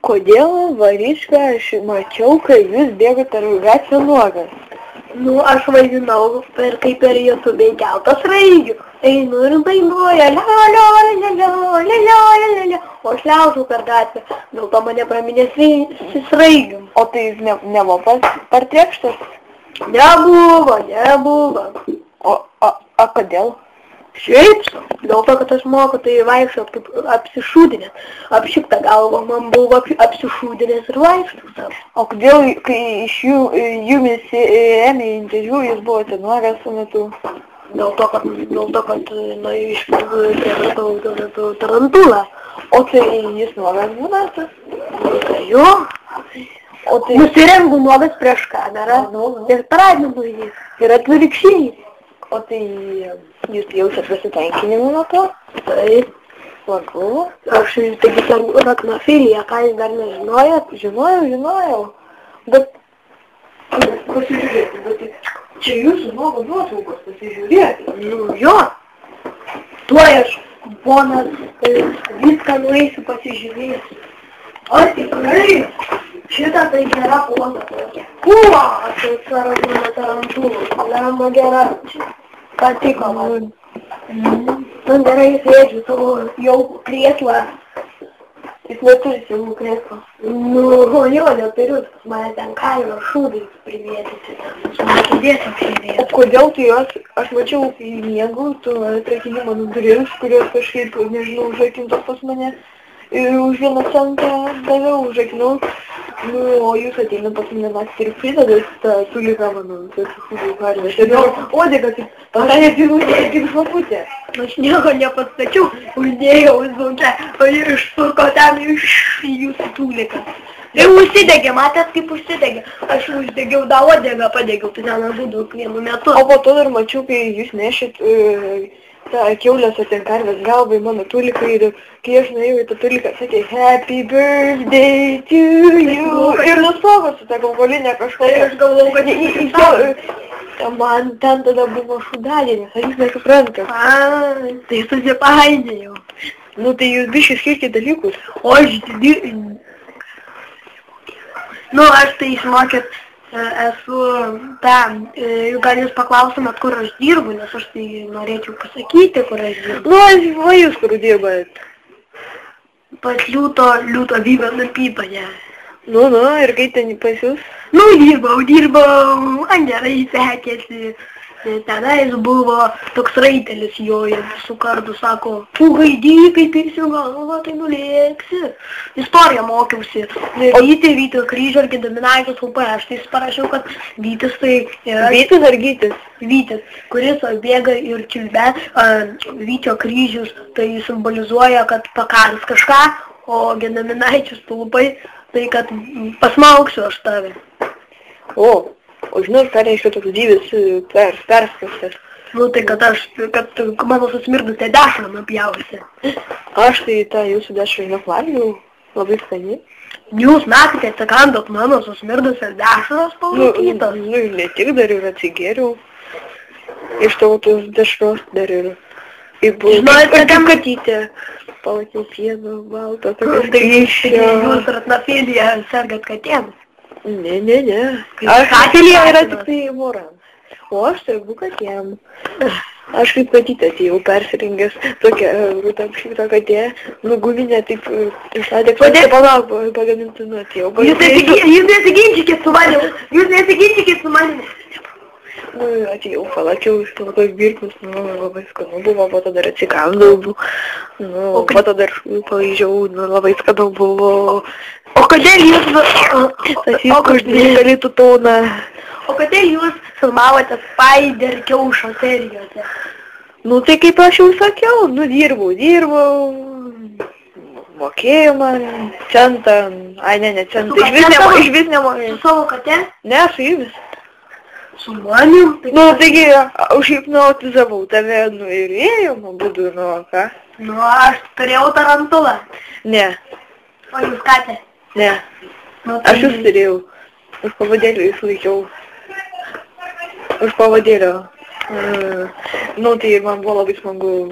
kodėl Variška, aš mačiau, kai jūs bėgote per gatvę nuogas? Nu, aš vaidinau kaip per YouTube keltą sraigių. Einu ir dainuoja, la, o aš liausiu per gatvę. Dėl to mane praminė sraigių. O tai jis nebuvo partrėkštas? Nebuvo. O kodėl? Šiaip, dėl to, kad aš moku tai vaikščiot kaip apsišūdinęs. Apšikta galva man buvo apsišūdinęs ir vaikščiau. O kodėl, kai iš jumis ėmė interviu, jūs buvote nuogas su metu? Dėl to, kad išpirkau tarantulą. O tai jis nuogas būnasi? Jo. Nusirengu nuogas prieš kamerą. Ir pradinu jį. Ir atvirkščiai. O tai jūs jaučiat pasitenkinimą nuo to? Taip. Smagu. Aš taigi raknofilija, ką jūs dar nežinojat? Žinojau. Bet pasižiūrėkit, čia jūsų nuogo nuotraukos, pasižiūrėkit. Nu jo. Tuoj aš, ponas, viską nueisiu pasižiūrėsiu. O tikrai, šitą tai gera poza tokia. Tai sarabūna tarantulų, lemma gera. Patiko man. Man gerai sėdžiu savo jaukų krėslą. Jis neturi savų krėslą. Nu, jo, neturiu. Mane ten kailio šūdai primėtyti. Mane kėdėsiu apšėdėti. O kodėl tai aš mačiau miegų, tu atrakinį mano duris, kurios kažkaip, nežinau, užrakintos pas mane. Ir už 1 centą daviau, užrakinau. Nu, o jūs ateina pas mane naktį ir pridedat tą tuliką mano, tokį šūdų karvę. Ir odėga, pasakė, kaip žvaputė. Aš nieko nepastačiau, uždėjau zaukę, o jie išsuko ten iš jūsų tuliką. Ir užsidegė, matėt kaip užsidegė. Aš uždegiau, tą odėgą padegiau, tai ten žudau vienu metu. O po to dar mačiau, kai jūs nešėt tą kiaulės ar ten karvės galvą į mano tuliką ir kai aš nuėjau į tą tuliką, sakė Happy birthday to you ir nustogo su tą galvolinę kažką. Tai aš galvau, kad man ten tada buvo šūdadienis, ar jūs nesuprantat? Tai susipainėjau. Nu tai jūs biškai skirkit dalykus. O aš aš tai išmokėt esu ten, gal jūs paklaustumėt, kur aš dirbu, nes aš tai norėčiau pasakyti, kur aš dirbu. Nu, o jūs kur dirbat? Pas liūto vyro tapytoje. Nu, ir kaip ten pas jūs? Nu, dirbau, man gerai sekėsi. Tenais buvo toks raitelis jo ir visų kartų sako, tu gaidy, kaip įsiu galvą, tai nulėksi. Istoriją mokiausi. Vytio kryžio ir Gedaminaitis UP. Aš tai parašiau, kad Vytis tai yra... Vytis ar Gytis? Vytis, kuris bėga ir čiulbe. Vytio kryžius tai simbolizuoja, kad pakaris kažką, o Gedaminaitis stulpai tai, kad pasmauksiu aš tave. O žinot, ką reiškia toks dyvis perskastas? Nu tai, kad mano susmirdusią dešrą nupjausi. Aš tai tą jūsų dešrą nevalgiau, labai skani. Jūs naktį atsikandot mano susmirdusią dešros palaikytos? Nu, ne tik dar ir atsigėriau. Iš tavo tos dešros dar ir... Žinojate, kaip katytė. Palaikiau pieno, baltą, tokias ryšio. Jūs ratnofilija sergat katėms? Ne. Katėlė yra tik tai vorams. O aš sergu katėm. Aš kaip katytė atėjau persirengęs tokia rūta apšyta katė, nuguminė taip išladėk, palauk, pagamintų nuo atėjau. Jūs nesiginčykit su manim. Nu, atėjau, palakiau iš to tos birkus, labai skanu buvo, po to dar atsikandau, po to dar palaižiau, labai skanu buvo. O kodėl jūs... galėtų toną. O kodėl jūs filmavote Spider kiaušo serijose? Nu tai kaip aš jau sakiau, dirbau, mokėjo man centą, ne centą, iš vis nemokėjo. Su savo katė? Ne, su jumis. Su manim? Nu, taigi, užhipnotizavau tave, ir ėjom, būdu, ką? Nu, aš turėjau tarantulą. Ne. O jūs katė? Ne. Aš jūs turėjau. Už pavadėlio jūs laikiau. Už pavadėlio. Nu, tai man buvo labai smagu